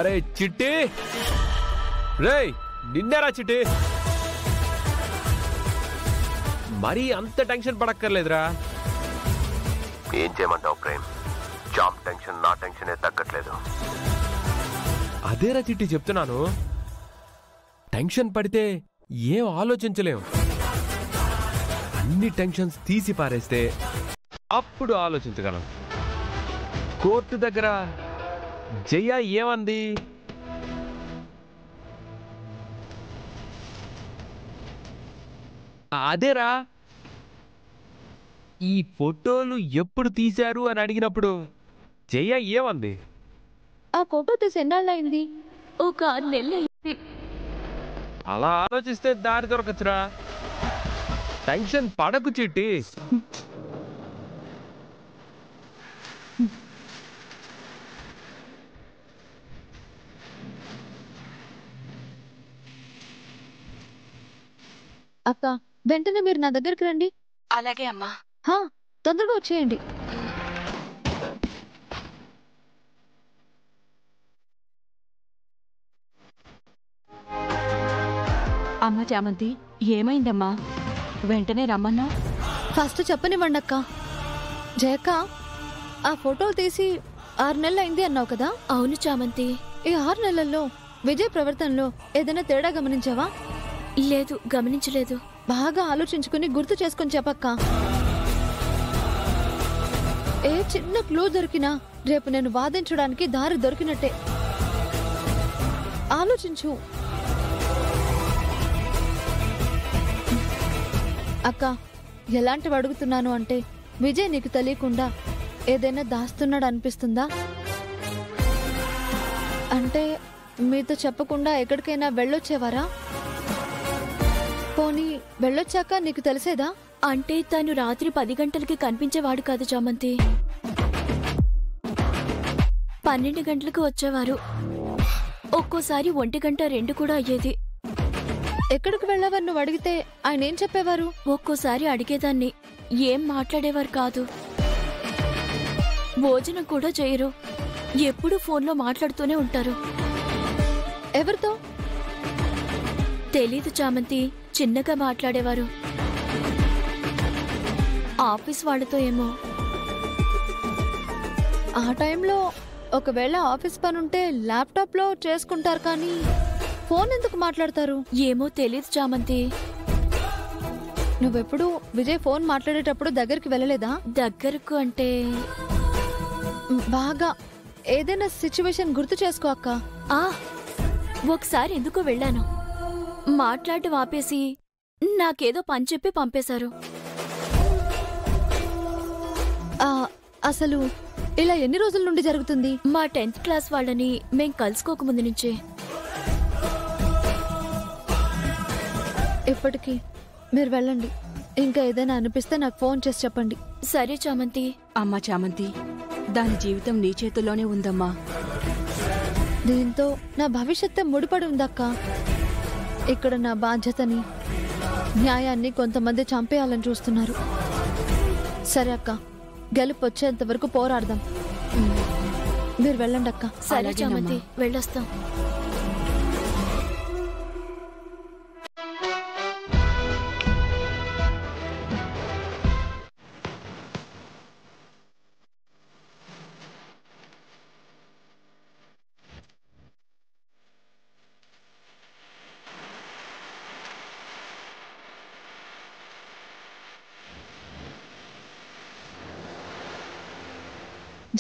అరే చిట్టి, రేయ్ నిన్నేరా చిట్టి. మరీ అంత టెన్షన్ పడక్కర్లేదురా. ఏం చేయమంటావు ప్రేమ్? జాబ్ టెన్షన్ నా టెన్షనే తగ్గట్లేదు. అదేరా చిట్టి చెప్తున్నాను. టెన్షన్ పడితే ఏం ఆలోచించలేం. అన్ని టెన్షన్స్ తీసి పారేస్తే అప్పుడు ఆలోచించగలం. కోర్టు దగ్గర జయ ఏమంది? అదేరా, ఈ ఫోటోలు ఎప్పుడు తీశారు అని అడిగినప్పుడు జయ ఏమంది? ఆ ఫోటో తీసి ఎన్నాళ్ళయింది? ఒక 6 నెలలు అయింది. అలా ఆలోచిస్తే దారి దొరకచ్చురా. టెన్షన్ పడకు చిట్టి. అక్క, వెంటనే మీరు నా దగ్గరికి రండి. అలాగే అమ్మా. తొందరగా వచ్చేయండి. అమ్మ చామంతి, ఏమైందమ్మా? వెంటనే రమ్మన్నా. ఫస్ట్ చెప్పనివ్వండి అక్క. జయక్క, ఆ ఫోటోలు తీసి 6 నెలలు అయింది అన్నావు కదా? అవును చామంతి. ఈ 6 నెలల్లో విజయ్ ప్రవర్తనలో ఏదైనా తేడా గమనించావా? లేదు, గమనించలేదు. బాగా ఆలోచించుకుని గుర్తు చేసుకుని చెప్పక్క. ఏ చిన్న క్లూ దొరికినా రేపు నేను వాదించడానికి దారి దొరికినట్టే. ఆలోచించు అక్క. ఎలాంటివి అడుగుతున్నాను అంటే, విజయ్ నీకు తెలియకుండా ఏదైనా దాస్తున్నాడు అనిపిస్తుందా? అంటే మీతో చెప్పకుండా ఎక్కడికైనా వెళ్ళొచ్చేవారా? పోనీ వెళ్ళొచ్చాక నీకు తెలిసేదా? అంటే తను రాత్రి 10 గంటలకి కనిపించేవాడు కాదు చామంతి. 12 గంటలకు వచ్చేవారు. ఒక్కోసారి 1 గంట 2 కూడా అయ్యేది. ఎక్కడికి వెళ్ళావని నువ్వు అడిగితే ఆయన ఏం చెప్పేవారు? ఒక్కోసారి అడిగేదాన్ని, ఏం మాట్లాడేవారు కాదు. భోజనం కూడా చేయరు. ఎప్పుడూ ఫోన్లో మాట్లాడుతూనే ఉంటారు. ఎవరితో? తెలీదు చామంతి, చిన్నగా మాట్లాడేవారు. ఆఫీస్ వాళ్ళతో ఏమో. ఆ టైంలో ఒకవేళ ఆఫీస్ పనుంటే ల్యాప్టాప్లో చేసుకుంటారు, కానీ ఫోన్ ఎందుకు మాట్లాడతారు? ఏమో తెలీదు చామంతి. నువ్వెప్పుడు విజయ్ ఫోన్ మాట్లాడేటప్పుడు దగ్గరికి వెళ్ళలేదా? దగ్గరకు అంటే బాగా ఏదైనా సిచ్యువేషన్ గుర్తు చేసుకో అక్క. ఒకసారి ఎందుకో వెళ్ళాను. మాట్లాడటం ఆపేసి నాకేదో పని చెప్పి పంపేశారు. అసలు ఇలా ఎన్ని రోజుల నుండి జరుగుతుంది? మా 10th క్లాస్ వాళ్ళని మేం కలుసుకోకముందు నుంచే. ఇప్పటికీ మీరు వెళ్ళండి. ఇంకా ఏదైనా అనిపిస్తే నాకు ఫోన్ చేసి చెప్పండి. సరే చామంతి. అమ్మా చామంతి, దాని జీవితం నీ చేతుల్లోనే ఉందమ్మా. దీంతో నా భవిష్యత్తు ముడిపడి ఉందక్క. ఇక్కడ నా బాధ్యతని, న్యాయాన్ని కొంతమంది చంపేయాలని చూస్తున్నారు. సరే అక్క, గెలుపు వచ్చేంత వరకు పోరాడదాం. మీరు వెళ్ళండి అక్క. సరే చామంతి, వెళ్ళొస్తాం.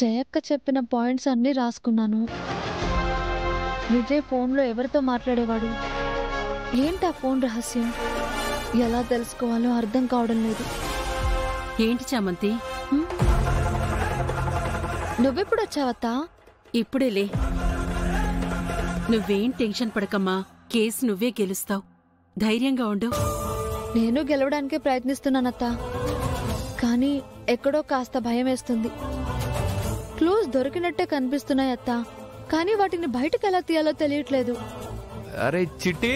జయక్క చెప్పిన పాయింట్స్ అన్నీ రాసుకున్నాను. విజయ్ ఫోన్లో ఎవరితో మాట్లాడేవాడు? ఏంటి ఆ ఫోన్ రహస్యం? ఎలా తెలుసుకోవాలో అర్థం కావడం లేదు. ఏంటి చామంతి? నువ్వెప్పుడు వచ్చావత్తా? ఇప్పుడేలే. నువ్వేం టెన్షన్ పడకమ్మా. కేసు నువ్వే గెలుస్తావు. ధైర్యంగా ఉండు. నేను గెలవడానికే ప్రయత్నిస్తున్నానత్తా, కానీ ఎక్కడో కాస్త భయం వేస్తుంది. క్లూస్ దొరికినట్టే కనిపిస్తున్నాయి అత్తా, కానీ వాటిని బయటకు ఎలా తీయాలో తెలియట్లేదు. అరే చిట్టి,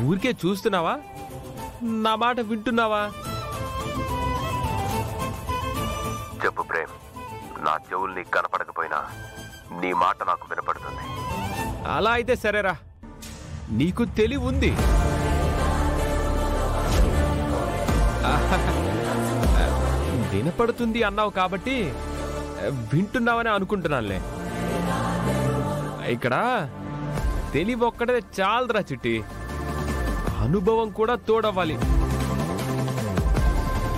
ఊరికే చూస్తున్నావా? నా మాట వింటున్నావా? చెప్పు ప్రేమ్, నా నా చెవులు నీకు కనపడకపోయినా నీ మాట నాకు వినపడుతుంది. అలా అయితే సరేరా, నీకు తెలివి ఉంది. వినపడుతుంది అన్నావు కాబట్టి వింటున్నావని అనుకుంటున్నానులే. ఇక్కడ తెలివి ఒక్కడే చాలరా చిట్టి, అనుభవం కూడా తోడవ్వాలి.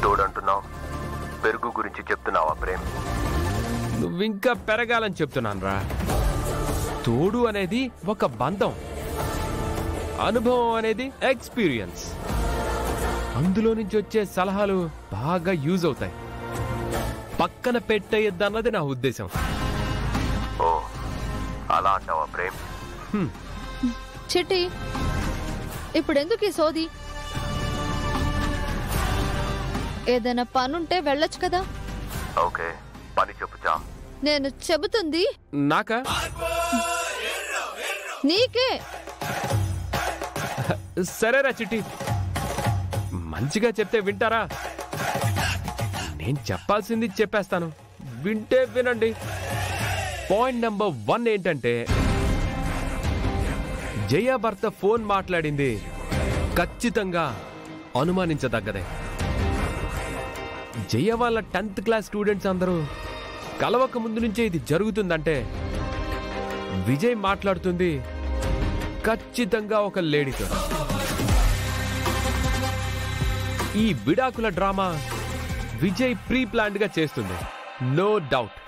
తోడంటున్నావు, పెరుగు గురించి చెప్తున్నావా ప్రేమ్? నువ్వింకా పెరగాలని చెప్తున్నాను రా. తోడు అనేది ఒక బంధం, అనుభవం అనేది ఎక్స్పీరియన్స్. అందులో నుంచి వచ్చే సలహాలు బాగా యూజ్ అవుతాయి. పక్కన పెట్టేయద్దన్నది నా ఉద్దేశం. ఓ, అలా అంటావా ప్రేమ్? చిట్టి, ఇప్పుడెందుకు ఈ సోది? ఏదైనా పనుంటే వెళ్ళొచ్చు కదా. ఓకే, పని చెప్పు చామ్. నేను చెబుతుంది నాకా? నీకే. సరేరా చిట్టి, మంచిగా చెప్తే వింటారా? నేను చెప్పాల్సింది చెప్పేస్తాను, వింటే వినండి. పాయింట్ నెంబర్ 1 ఏంటంటే, జయ భర్త ఫోన్ మాట్లాడింది ఖచ్చితంగా అనుమానించదగ్గదే. జయ వాళ్ళ 10th క్లాస్ స్టూడెంట్స్ అందరూ కలవక ముందు నుంచే ఇది జరుగుతుందంటే, విజయ్ మాట్లాడుతుంది ఖచ్చితంగా ఒక లేడీతో. ఈ విడాకుల డ్రామా విజయ్ ప్రీ ప్లాన్డ్ గా చేస్తుంది, నో డౌట్.